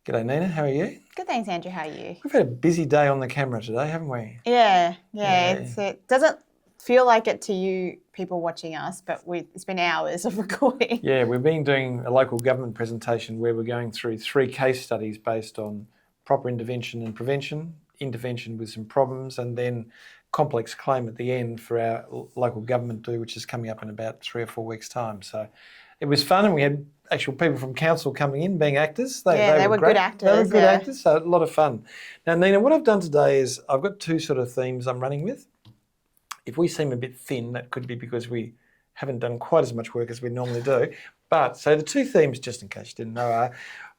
G'day Nina, how are you? Good, thanks, Andrew. How are you? We've had a busy day on the camera today, haven't we? Yeah. It doesn't feel like it to you people watching us, but it's been hours of recording. Yeah, we've been doing a local government presentation where we're going through 3 case studies based on proper intervention and prevention, intervention with some problems, and then complex claim at the end for our local government do, which is coming up in about 3 or 4 weeks' time. So it was fun, and we had actual people from council coming in being actors. They were great. good actors. They were good actors, so a lot of fun. Now, Nina, what I've done today is I've got 2 sort of themes I'm running with. If we seem a bit thin, that could be because we haven't done quite as much work as we normally do. But so the 2 themes, just in case you didn't know, are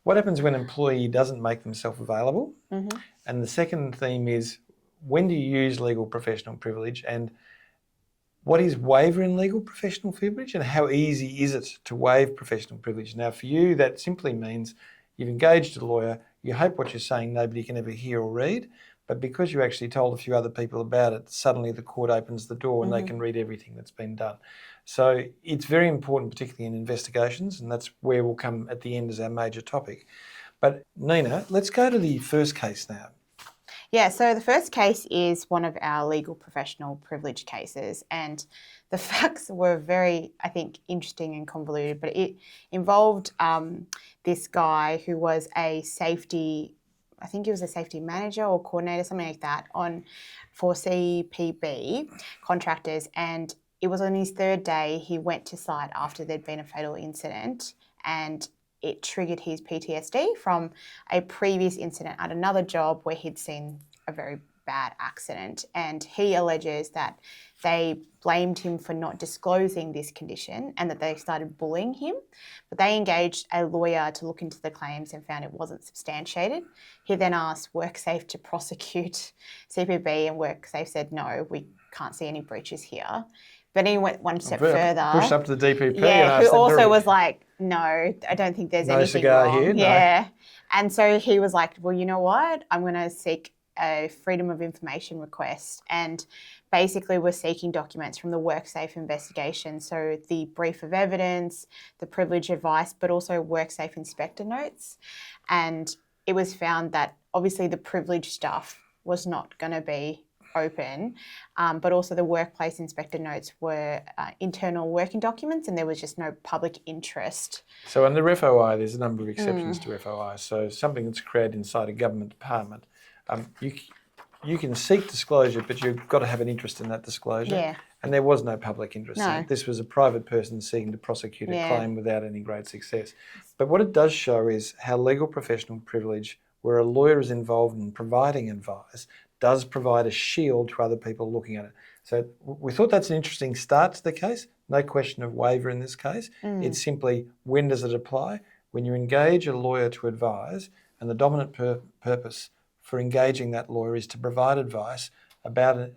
what happens when an employee doesn't make themselves available? Mm-hmm. And the second theme is when do you use legal professional privilege, and what is waiver in legal professional privilege, and how easy is it to waive professional privilege? Now, for you, that simply means you've engaged a lawyer, you hope what you're saying nobody can ever hear or read, but because you actually told a few other people about it, suddenly the court opens the door and they can read everything that's been done. So it's very important, particularly in investigations, and that's where we'll come at the end as our major topic. But Nina, let's go to the first case now. Yeah, so the first case is one of our legal professional privilege cases, and the facts were very, I think, interesting and convoluted, but it involved this guy who was a safety, I think he was a safety manager or coordinator, something like that, for CPB contractors, and it was on his 3rd day. He went to site after there'd been a fatal incident, and it triggered his PTSD from a previous incident at another job where he'd seen a very bad accident. And he alleges that they blamed him for not disclosing this condition and that they started bullying him. But they engaged a lawyer to look into the claims and found it wasn't substantiated. He then asked WorkSafe to prosecute CPB, and WorkSafe said, no, we can't see any breaches here. But he went one step further. Pushed up to the DPP. Yeah, who also was like, no, I don't think there's anything cigar wrong. Here, no. Yeah. And so he was like, well, you know what? I'm going to seek a Freedom of Information request. And basically we're seeking documents from the WorkSafe investigation. So the brief of evidence, the privilege advice, but also WorkSafe inspector notes. And it was found that obviously the privilege stuff was not going to be open, but also the workplace inspector notes were internal working documents, and there was just no public interest. So under FOI, there's a number of exceptions to FOI. So something that's created inside a government department, you can seek disclosure, but you've got to have an interest in that disclosure. Yeah. And there was no public interest in it. This was a private person seeking to prosecute a claim without any great success. But what it does show is how legal professional privilege, where a lawyer is involved in providing advice, does provide a shield to other people looking at it. So we thought that's an interesting start to the case. No question of waiver in this case. It's simply, when does it apply? When you engage a lawyer to advise, and the dominant purpose for engaging that lawyer is to provide advice about a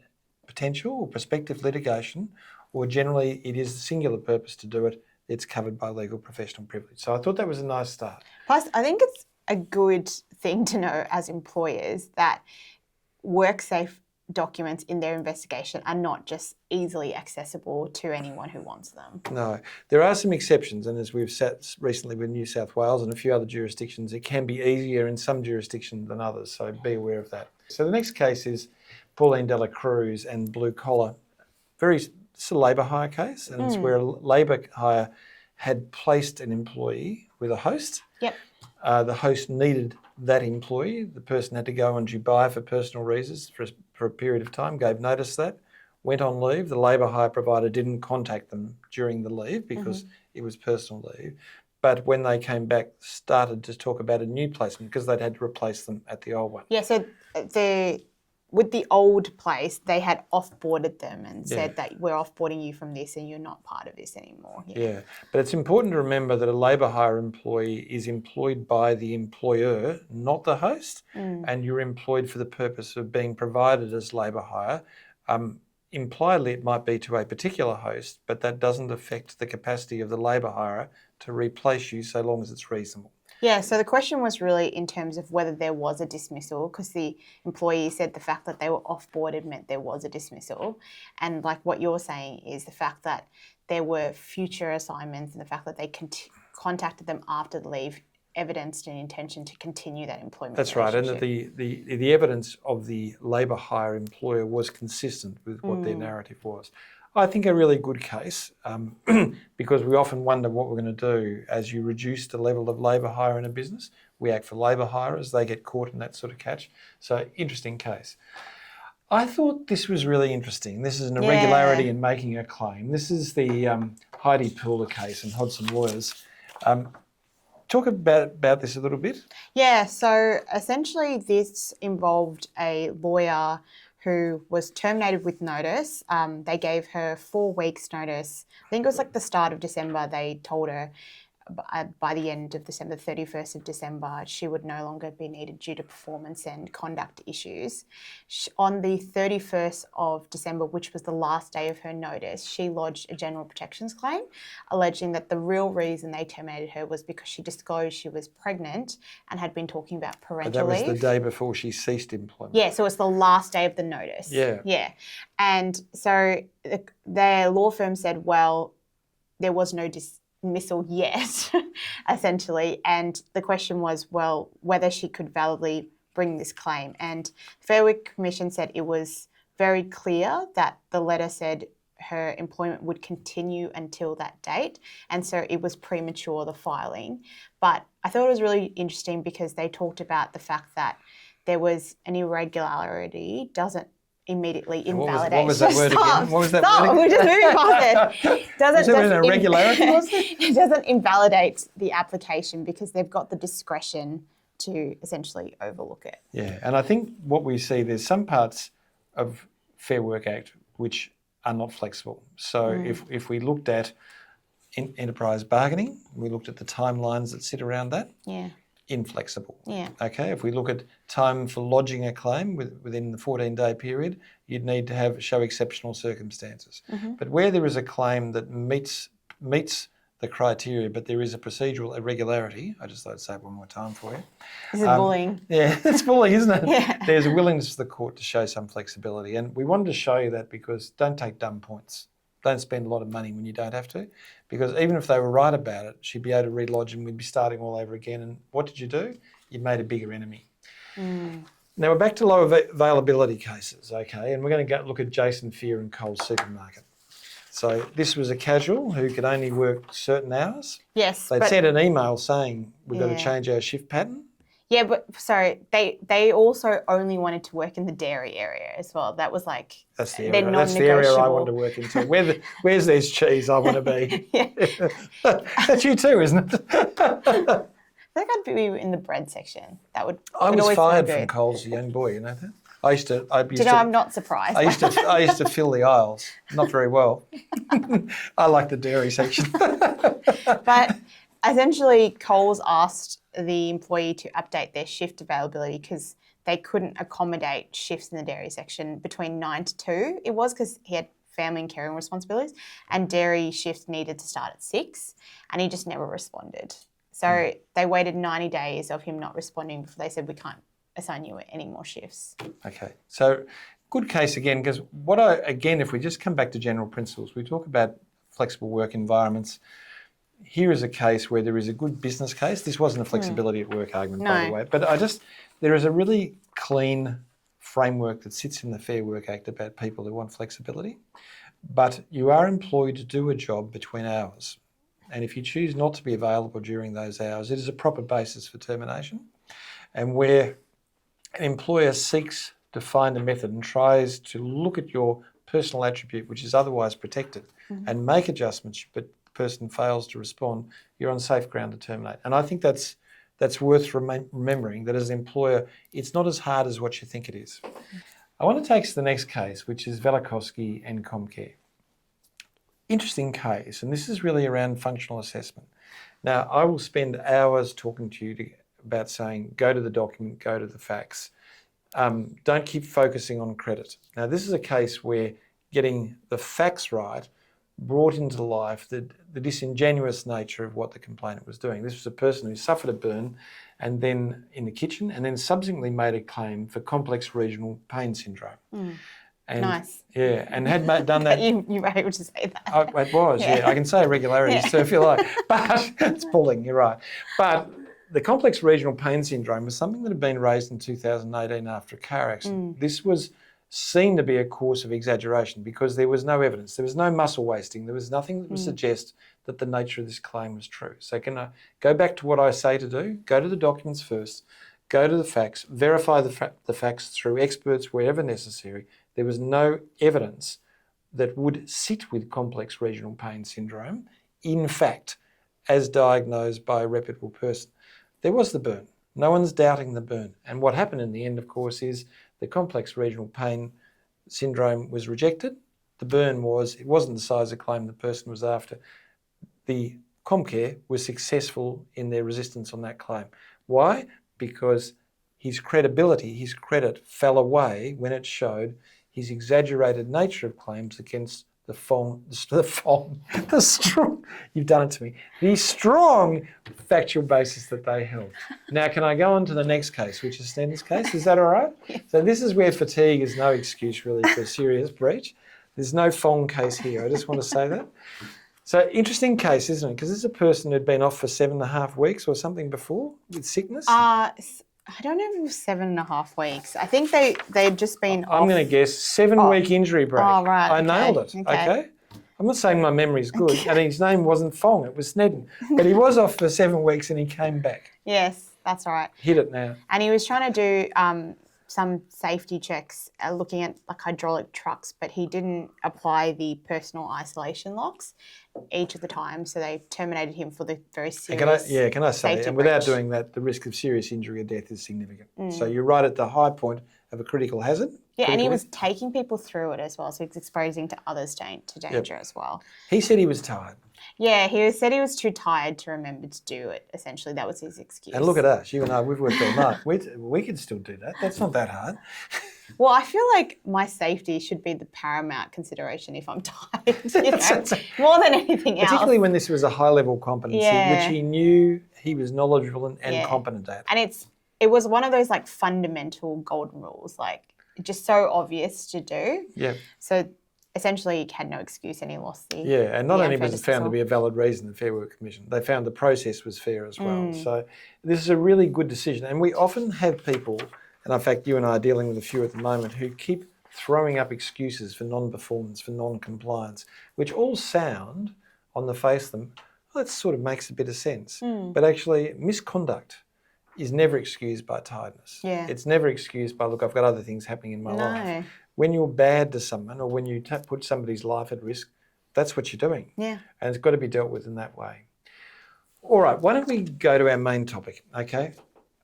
potential or prospective litigation, or generally it is the singular purpose to do it, it's covered by legal professional privilege. So I thought that was a nice start. Plus, I think it's a good thing to know as employers that WorkSafe documents in their investigation are not just easily accessible to anyone who wants them. No, there are some exceptions, and as we've sat recently with New South Wales and a few other jurisdictions, it can be easier in some jurisdictions than others, so be aware of that. So the next case is Pauline Dela Cruz and Blue Collar. It's a labour hire case, and it's where a labour hire had placed an employee with a host. Yep. The host needed that employee. The person had to go on Dubai for personal reasons for a period of time, gave notice that, went on leave. The labour hire provider didn't contact them during the leave because it was personal leave. But when they came back, started to talk about a new placement because they'd had to replace them at the old one. Yeah, so with the old place, they had off-boarded them and said that we're off-boarding you from this and you're not part of this anymore. Yeah, but it's important to remember that a labour hire employee is employed by the employer, not the host, and you're employed for the purpose of being provided as labour hire. Impliedly, it might be to a particular host, but that doesn't affect the capacity of the labour hirer to replace you so long as it's reasonable. Yeah, so the question was really in terms of whether there was a dismissal, because the employee said the fact that they were off-boarded meant there was a dismissal. And like what you're saying is the fact that there were future assignments and the fact that they contacted them after the leave evidenced an intention to continue that employment That's right, and that relationship. the evidence of the labour hire employer was consistent with what their narrative was. I think a really good case, because we often wonder what we're going to do as you reduce the level of labour hire in a business. We act for labour hirers, they get caught in that sort of catch. So, interesting case. I thought this was really interesting. This is an irregularity in making a claim. This is the Heidi Pooler case and Hodson Lawyers. Talk about this a little bit. Yeah, so essentially this involved a lawyer who was terminated with notice. They gave her 4 weeks notice. I think it was like the start of December. They told her by the end of December, 31st of December, she would no longer be needed due to performance and conduct issues. On the 31st of December, which was the last day of her notice, she lodged a general protections claim, alleging that the real reason they terminated her was because she disclosed she was pregnant and had been talking about parental leave. That was the day before she ceased employment. Yeah, so it's the last day of the notice. Yeah. And so their law firm said, well, there was no dismissal yet, essentially. And the question was, well, whether she could validly bring this claim. And the Fair Work Commission said it was very clear that the letter said her employment would continue until that date. And so it was premature, the filing. But I thought it was really interesting because they talked about the fact that there was an irregularity doesn't immediately invalidate. What was that word again? What was that Stop, word we're just moving past it. Was there an irregularity, was there? It doesn't invalidate the application because they've got the discretion to essentially overlook it. Yeah, and I think what we see, there's some parts of Fair Work Act which are not flexible. So if we looked at enterprise bargaining, we looked at the timelines that sit around that, inflexible. Yeah. Okay, if we look at time for lodging a claim within the 14-day period, you'd need to show exceptional circumstances. But where there is a claim that meets the criteria, but there is a procedural irregularity, I just thought I'd say it one more time for you. This is bullying. Yeah, it's bullying, isn't it? Yeah. There's a willingness of the court to show some flexibility. And we wanted to show you that because don't take dumb points. Don't spend a lot of money when you don't have to. Because even if they were right about it, she'd be able to relodge and we'd be starting all over again. And what did you do? You made a bigger enemy. Now we're back to low availability cases, okay? And we're going to look at Jason Fear and Coles Supermarket. So this was a casual who could only work certain hours. Yes. They'd sent an email saying, we've got to change our shift pattern. Yeah, but sorry, they also only wanted to work in the dairy area as well. That was like that's the area I want to work in. So where's there's cheese, I want to be. That's you too, isn't it? I think I'd be in the bread section. I was fired from Coles as a young boy. You know that. I'm not surprised. I used to fill the aisles, not very well. I like the dairy section. But essentially, Coles asked the employee to update their shift availability because they couldn't accommodate shifts in the dairy section between 9 to 2. It was because he had family and caring responsibilities, and dairy shifts needed to start at 6, and he just never responded. So they waited 90 days of him not responding before they said, we can't assign you any more shifts. Okay, so good case again, because if we just come back to general principles, we talk about flexible work environments. Here is a case where there is a good business case. This wasn't a flexibility at work argument, by the way, but there is a really clean framework that sits in the Fair Work Act about people who want flexibility, but you are employed to do a job between hours. And if you choose not to be available during those hours, it is a proper basis for termination. And where an employer seeks to find a method and tries to look at your personal attribute, which is otherwise protected, and make adjustments, but the person fails to respond, you're on safe ground to terminate. And I think that's worth remembering, that as an employer, it's not as hard as what you think it is. I want to take us to the next case, which is Velikovsky and Comcare. Interesting case, and this is really around functional assessment. Now, I will spend hours talking to you about saying, go to the document, go to the facts. Don't keep focusing on credit. Now, this is a case where getting the facts right brought into life the disingenuous nature of what the complainant was doing. This was a person who suffered a burn and then in the kitchen and then subsequently made a claim for complex regional pain syndrome. And, nice. Yeah, and had done that. You were able to say that. It was, yeah. I can say irregularities too if you like. But it's bullying, you're right. But the complex regional pain syndrome was something that had been raised in 2018 after a car accident. This was seen to be a cause of exaggeration because there was no evidence. There was no muscle wasting. There was nothing that would suggest that the nature of this claim was true. So can I go back to what I say to do? Go to the documents first, go to the facts, verify the facts through experts wherever necessary. There was no evidence that would sit with complex regional pain syndrome, in fact, as diagnosed by a reputable person. There was the burn. No one's doubting the burn. And what happened in the end, of course, is the complex regional pain syndrome was rejected. The burn it wasn't the size of claim the person was after. The Comcare was successful in their resistance on that claim. Why? Because his credibility, his credit fell away when it showed his exaggerated nature of claims against the strong, you've done it to me, the strong factual basis that they held. Now, can I go on to the next case, which is Sten's case? Is that all right? Yeah. So this is where fatigue is no excuse really for a serious breach. There's no Fong case here. I just want to say that. So interesting case, isn't it? Because this is a person who'd been off for 7.5 weeks or something before with sickness. I don't know if it was 7.5 weeks. I think they'd just been off. I'm going to guess 7-week injury break. Oh, right. I nailed it. Okay. I'm not saying my memory's good, and his name wasn't Fong, it was Snedden. But he was off for 7 weeks and he came back. Yes, that's right. Hit it now. And he was trying to do some safety checks looking at like hydraulic trucks, but he didn't apply the personal isolation locks each of the time, so they terminated him for the very serious Can I say, safety and without breach. doing that, the risk of serious injury or death is significant. So you're right at the high point of a critical hazard. Yeah, and he was taking people through it as well, so he's exposing to others to danger as well. He said he was tired. Yeah, he said he was too tired to remember to do it. Essentially, that was his excuse. And look at us, you and I, we've worked all night. We can still do that. That's not that hard. Well, I feel like my safety should be the paramount consideration if I'm tired, more than anything else. Particularly when this was a high-level competency, which he knew he was knowledgeable and competent at. And it was one of those like fundamental golden rules, like just so obvious to do. Yeah. So essentially, he had no excuse and he lost the. Yeah, and not only was it found to be a valid reason, the Fair Work Commission, they found the process was fair as well. So this is a really good decision. And we often have people, and in fact, you and I are dealing with a few at the moment, who keep throwing up excuses for non-performance, for non-compliance, which all sound, on the face of them, well, that sort of makes a bit of sense. But actually, misconduct is never excused by tiredness. Yeah. It's never excused by, look, I've got other things happening in my life. When you're bad to someone or when you put somebody's life at risk, that's what you're doing. Yeah. And it's got to be dealt with in that way. All right, why don't we go to our main topic, okay?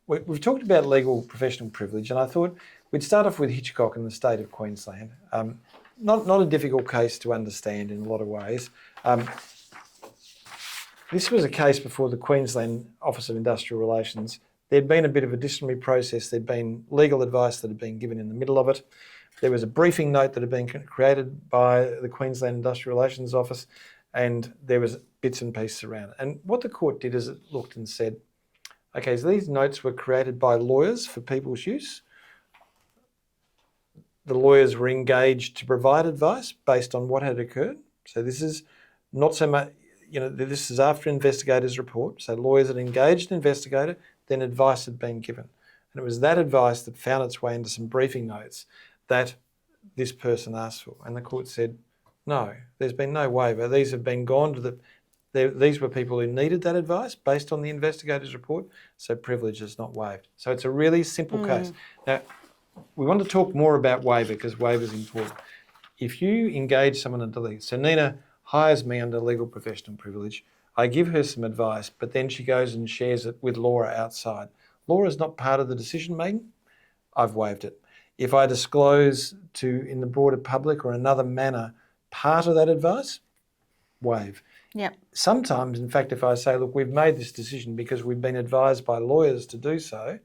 We've talked about legal professional privilege, and I thought we'd start off with Hitchcock in the state of Queensland. Not a difficult case to understand in a lot of ways. This was a case before the Queensland Office of Industrial Relations. There'd been a bit of a disciplinary process. There'd been legal advice that had been given in the middle of it. There was a briefing note that had been created by the Queensland Industrial Relations Office, and there was bits and pieces around it. And what the court did is it looked and said, okay, so these notes were created by lawyers for people's use. The lawyers were engaged to provide advice based on what had occurred. So this is not so much, this is after investigators' report. So lawyers had engaged an investigator, then advice had been given. And it was that advice that found its way into some briefing notes that this person asked for. And the court said, no, there's been no waiver. These have been gone to these were people who needed that advice based on the investigator's report, so privilege is not waived. So it's a really simple case. Now, we want to talk more about waiver because waiver is important. If you engage someone under legal, so Nina hires me under legal professional privilege, I give her some advice, but then she goes and shares it with Laura outside. Laura's not part of the decision making, I've waived it. If I disclose in the broader public or another manner part of that advice, waive. Yep. Sometimes, in fact, if I say, look, we've made this decision because we've been advised by lawyers to do so,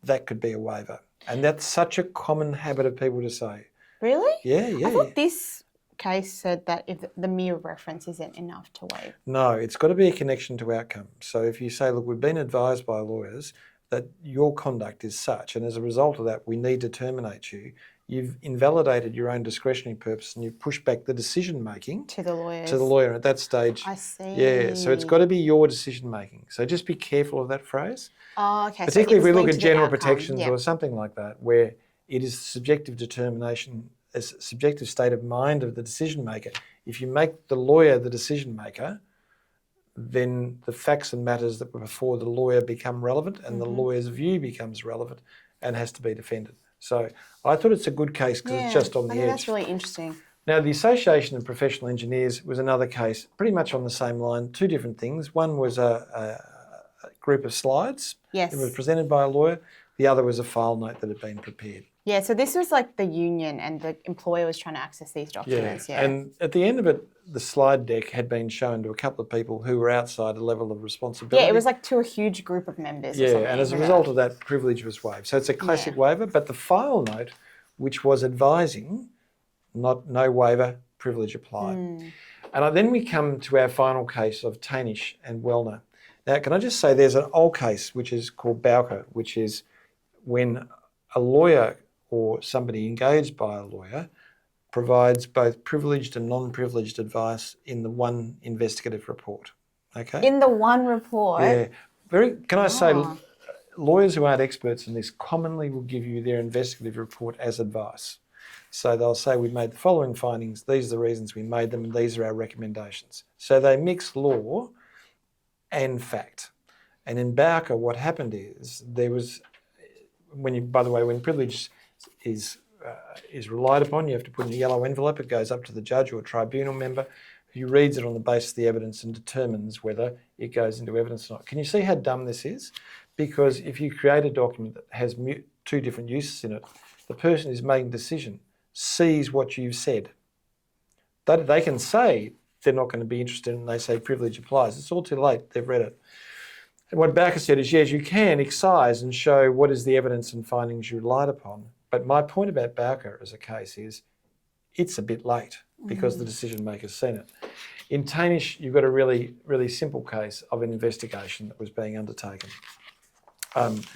that could be a waiver. And that's such a common habit of people to say. Really? Yeah. I thought this case said that if the mere reference isn't enough to waive. No, it's got to be a connection to outcome. So if you say, look, we've been advised by lawyers that your conduct is such, and as a result of that, we need to terminate you, you've invalidated your own discretionary purpose and you've pushed back the decision making To the lawyers. to the lawyer at that stage. I see. Yeah, so it's got to be your decision making. So just be careful of that phrase. Oh, okay. Particularly if we look at general outcome. protections Yep. or something like that, where it is subjective determination, a subjective state of mind of the decision maker. If you make the lawyer the decision maker, then the facts and matters that were before the lawyer become relevant and the lawyer's view becomes relevant and has to be defended. So I thought it's a good case because it's just on the edge. That's really interesting. Now, the Association of Professional Engineers was another case, pretty much on the same line, two different things. One was a group of slides Yes. that was presented by a lawyer. The other was a file note that had been prepared. Yeah, so this was like the union and the employer was trying to access these documents. Yeah. And at the end of it, the slide deck had been shown to a couple of people who were outside a level of responsibility. Yeah, it was like to a huge group of members. Yeah, or something. and as a result of that, privilege was waived. So it's a classic waiver, but the file note, which was advising, no waiver, privilege applied. And then we come to our final case of Tainish and Wellner. Now, can I just say there's an old case which is called Bowker, which is when a lawyer or somebody engaged by a lawyer provides both privileged and non-privileged advice in the one investigative report. Okay? In the one report? Yeah. Can I say, lawyers who aren't experts in this commonly will give you their investigative report as advice. So they'll say, we've made the following findings, these are the reasons we made them, and these are our recommendations. So they mix law and fact. And in Bowker, what happened is there was, when privilege is relied upon, you have to put in a yellow envelope, it goes up to the judge or a tribunal member who reads it on the basis of the evidence and determines whether it goes into evidence or not. Can you see how dumb this is? Because if you create a document that has two different uses in it, the person who's making the decision sees what you've said. They can say they're not going to be interested and they say privilege applies. It's all too late, they've read it. And what Bowker said is, yes, you can excise and show what is the evidence and findings you relied upon. But my point about Bowker as a case is it's a bit late because the decision maker's seen it. In Tainish, you've got a really, really simple case of an investigation that was being undertaken.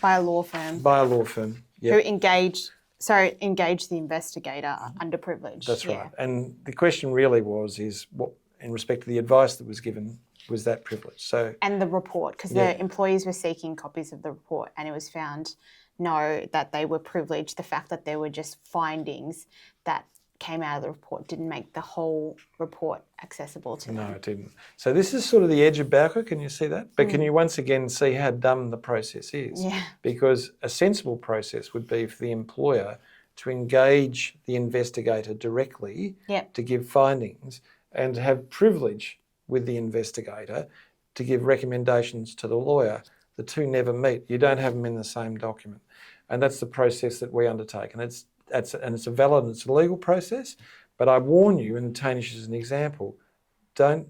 By a law firm. By a law firm, yeah. Who engaged the investigator under privilege. That's right. And the question really is what, in respect to the advice that was given, was that privilege? So and the report, because the employees were seeking copies of the report and it was found that they were privileged. The fact that there were just findings that came out of the report didn't make the whole report accessible to them. No, it didn't. So this is sort of the edge of Bowker, can you see that? But can you once again see how dumb the process is? Yeah. Because a sensible process would be for the employer to engage the investigator directly to give findings and to have privilege with the investigator to give recommendations to the lawyer. The two never meet. You don't have them in the same document. And that's the process that we undertake. And it's a valid and it's a legal process. But I warn you, and Tainish is an example, don't,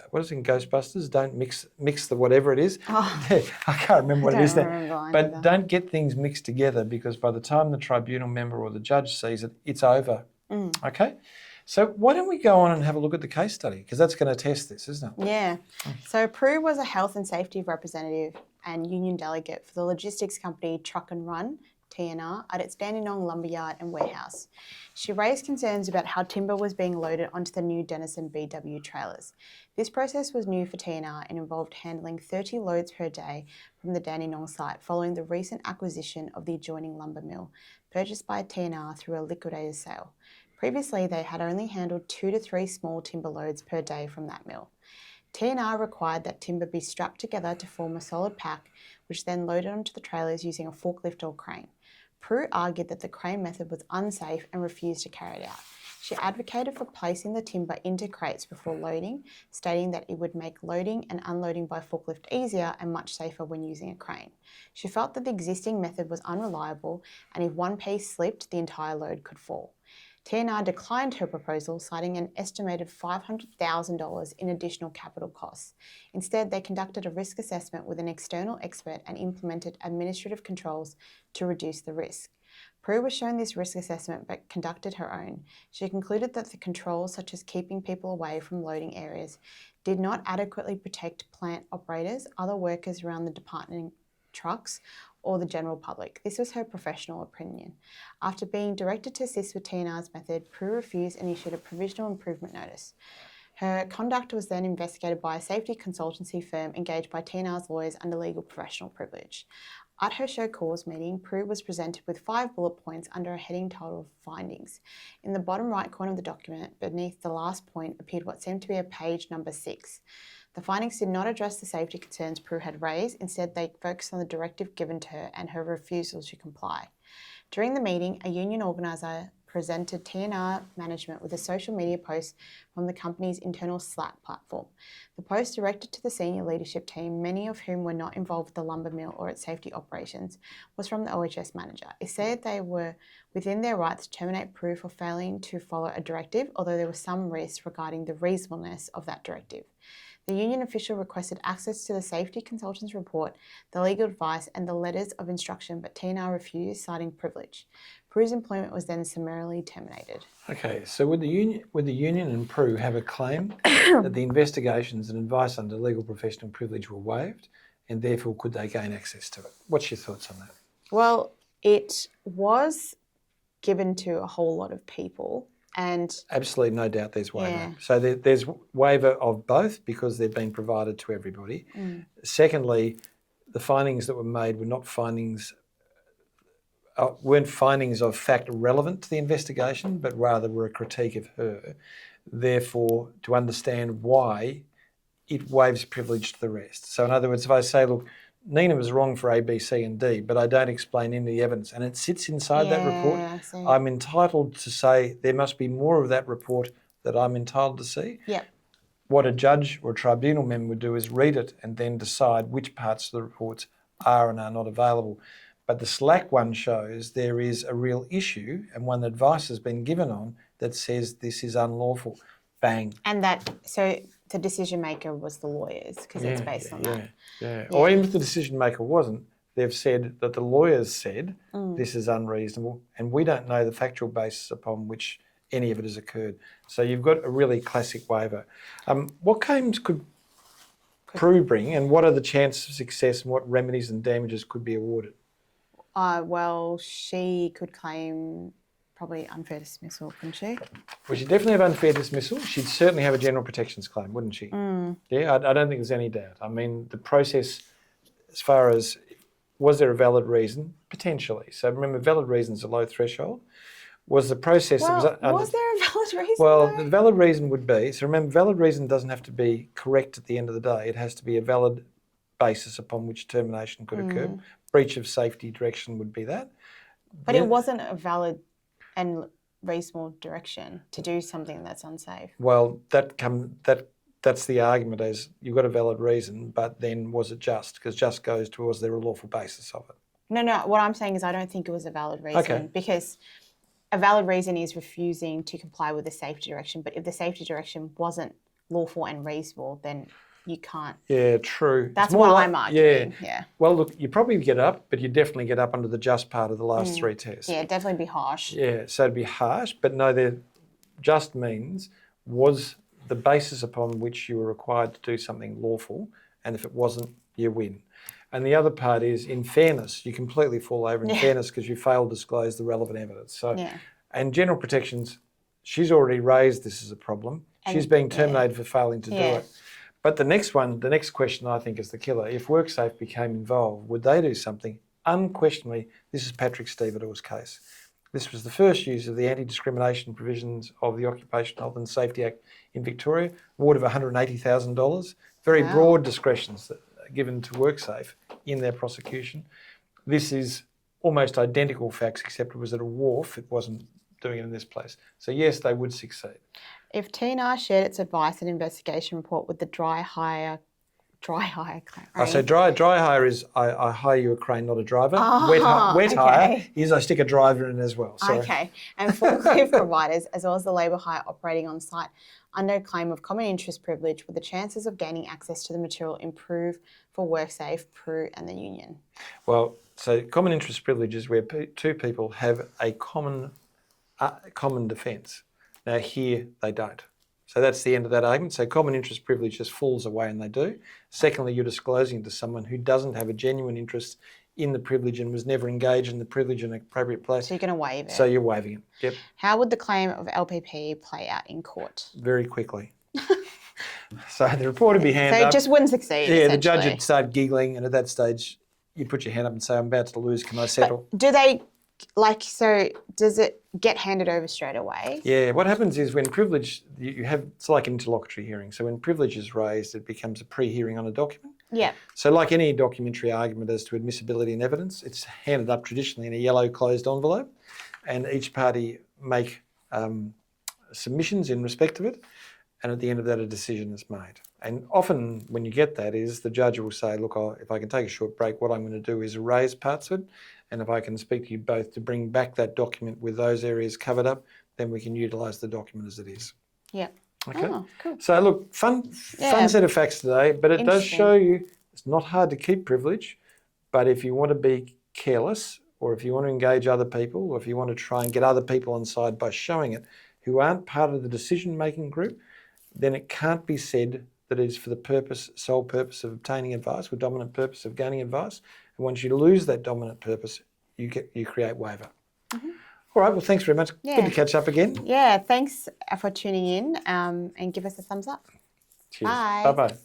what is it in Ghostbusters? Don't mix the whatever it is. Oh, I can't remember what it is now. But either. don't get things mixed together because by the time the tribunal member or the judge sees it, it's over. Okay? So why don't we go on and have a look at the case study? Because that's going to test this, isn't it? Yeah. So Prue was a health and safety representative and union delegate for the logistics company Truck and Run, TNR, at its Dandenong lumberyard and warehouse. She raised concerns about how timber was being loaded onto the new Denison BW trailers. This process was new for TNR and involved handling 30 loads per day from the Dandenong site following the recent acquisition of the adjoining lumber mill, purchased by TNR through a liquidated sale. Previously, they had only handled 2 to 3 small timber loads per day from that mill. TNR required that timber be strapped together to form a solid pack, which then loaded onto the trailers using a forklift or crane. Prue argued that the crane method was unsafe and refused to carry it out. She advocated for placing the timber into crates before loading, stating that it would make loading and unloading by forklift easier and much safer when using a crane. She felt that the existing method was unreliable and if one piece slipped, the entire load could fall. TNR declined her proposal, citing an estimated $500,000 in additional capital costs. Instead, they conducted a risk assessment with an external expert and implemented administrative controls to reduce the risk. Prue was shown this risk assessment but conducted her own. She concluded that the controls, such as keeping people away from loading areas, did not adequately protect plant operators, other workers around the departing trucks, or the general public. This was her professional opinion. After being directed to assist with TNR's method, Prue refused and issued a provisional improvement notice. Her conduct was then investigated by a safety consultancy firm engaged by TNR's lawyers under legal professional privilege. At her show cause meeting, Prue was presented with 5 bullet points under a heading titled Findings. In the bottom right corner of the document, beneath the last point, appeared what seemed to be a page number 6. The findings did not address the safety concerns Prue had raised. Instead, they focused on the directive given to her and her refusal to comply. During the meeting, a union organiser presented TNR management with a social media post from the company's internal Slack platform. The post, directed to the senior leadership team, many of whom were not involved with the lumber mill or its safety operations, was from the OHS manager. It said they were within their rights to terminate Prue for failing to follow a directive, although there was some risk regarding the reasonableness of that directive. The union official requested access to the safety consultant's report, the legal advice and the letters of instruction, but TNR refused, citing privilege. Prue's employment was then summarily terminated. Okay, so would the union and Prue have a claim that the investigations and advice under legal professional privilege were waived, and therefore could they gain access to it? What's your thoughts on that? Well, it was given to a whole lot of people. And absolutely no doubt there's waiver. Yeah. So there's waiver of both because they've been provided to everybody. Secondly, the findings that were made were not weren't findings of fact relevant to the investigation, but rather were a critique of her. Therefore, to understand why it waives privilege to the rest. So in other words, if I say, look, Nina was wrong for A, B, C and D, but I don't explain any of the evidence and it sits inside that report, I'm entitled to say there must be more of that report that I'm entitled to see. Yep. What a judge or a tribunal member would do is read it and then decide which parts of the reports are and are not available. But the Slack one shows there is a real issue and one that advice has been given on that says this is unlawful. Bang. And so the decision maker was the lawyers because it's based on that. Yeah. Or even if the decision maker wasn't, they've said that the lawyers said this is unreasonable and we don't know the factual basis upon which any of it has occurred. So you've got a really classic waiver. What claims could Prue bring and what are the chances of success and what remedies and damages could be awarded? Well, she could claim probably unfair dismissal, couldn't she? Well, she'd definitely have unfair dismissal. She'd certainly have a general protections claim, wouldn't she? Yeah, I don't think there's any doubt. I mean, the process, as far as was there a valid reason? Potentially. So remember, valid reason is a low threshold. Was the process... Was there a valid reason? Well, the valid reason would be... So remember, valid reason doesn't have to be correct at the end of the day. It has to be a valid basis upon which termination could occur. Breach of safety direction would be that. But it wasn't a valid and reasonable direction to do something that's unsafe. Well, that's the argument as you've got a valid reason, but then was it just? Because just goes to was there a lawful basis of it? No, what I'm saying is I don't think it was a valid reason because a valid reason is refusing to comply with the safety direction, but if the safety direction wasn't lawful and reasonable, then you can't. Yeah, true. That's what I'm arguing. Yeah. Well, look, you probably get up, but you definitely get up under the just part of the last three tests. Yeah, definitely be harsh. Yeah, so it'd be harsh, but no, there just means was the basis upon which you were required to do something lawful, and if it wasn't, you win. And the other part is, in fairness, you completely fall over in fairness because you failed to disclose the relevant evidence. So, and general protections, she's already raised this as a problem. She's being terminated for failing to do it. But the next question I think is the killer. If WorkSafe became involved, would they do something? Unquestionably, this is Patrick Stevedore's case. This was the first use of the anti-discrimination provisions of the Occupational Health and Safety Act in Victoria, award of $180,000. Very broad discretions that are given to WorkSafe in their prosecution. This is almost identical facts, except it was at a wharf. It wasn't doing it in this place. So yes, they would succeed. If TNR shared its advice and investigation report with the dry hire crane. So dry hire is I hire you a crane, not a driver. Wet hire is I stick a driver in as well. Sorry. Okay. And forklift providers, as well as the labour hire operating on site under a claim of common interest privilege, with the chances of gaining access to the material improve for WorkSafe, Prue and the union. Well, so common interest privilege is where two people have a common defence. Now here they don't. So that's the end of that argument. So common interest privilege just falls away and they do. Secondly, you're disclosing to someone who doesn't have a genuine interest in the privilege and was never engaged in the privilege in an appropriate place. So you're going to waive it. So you're waiving it. Yep. How would the claim of LPP play out in court? Very quickly. So the report would be handed up. So it just wouldn't succeed. Yeah, the judge essentially. would start giggling, and at that stage, you put your hand up and say, "I'm about to lose. Can I settle?" But do they, like, so does it get handed over straight away? Yeah, what happens is when privilege, you have, it's like an interlocutory hearing. So when privilege is raised, it becomes a pre-hearing on a document. Yeah. So like any documentary argument as to admissibility and evidence, it's handed up traditionally in a yellow closed envelope, and each party make submissions in respect of it, and at the end of that a decision is made. And often when you get that is the judge will say, look, if I can take a short break, what I'm going to do is erase parts of it, and if I can speak to you both to bring back that document with those areas covered up, then we can utilise the document as it is. Yeah. Okay. Oh, cool. So look, fun set of facts today, but it does show you it's not hard to keep privilege, but if you want to be careless, or if you want to engage other people, or if you want to try and get other people on side by showing it who aren't part of the decision-making group, then it can't be said that it is for the sole purpose of obtaining advice or dominant purpose of gaining advice. And once you lose that dominant purpose, you create waiver. Mm-hmm. All right, well, thanks very much. Yeah. Good to catch up again. Yeah, thanks for tuning in and give us a thumbs up. Cheers. Bye. Bye-bye.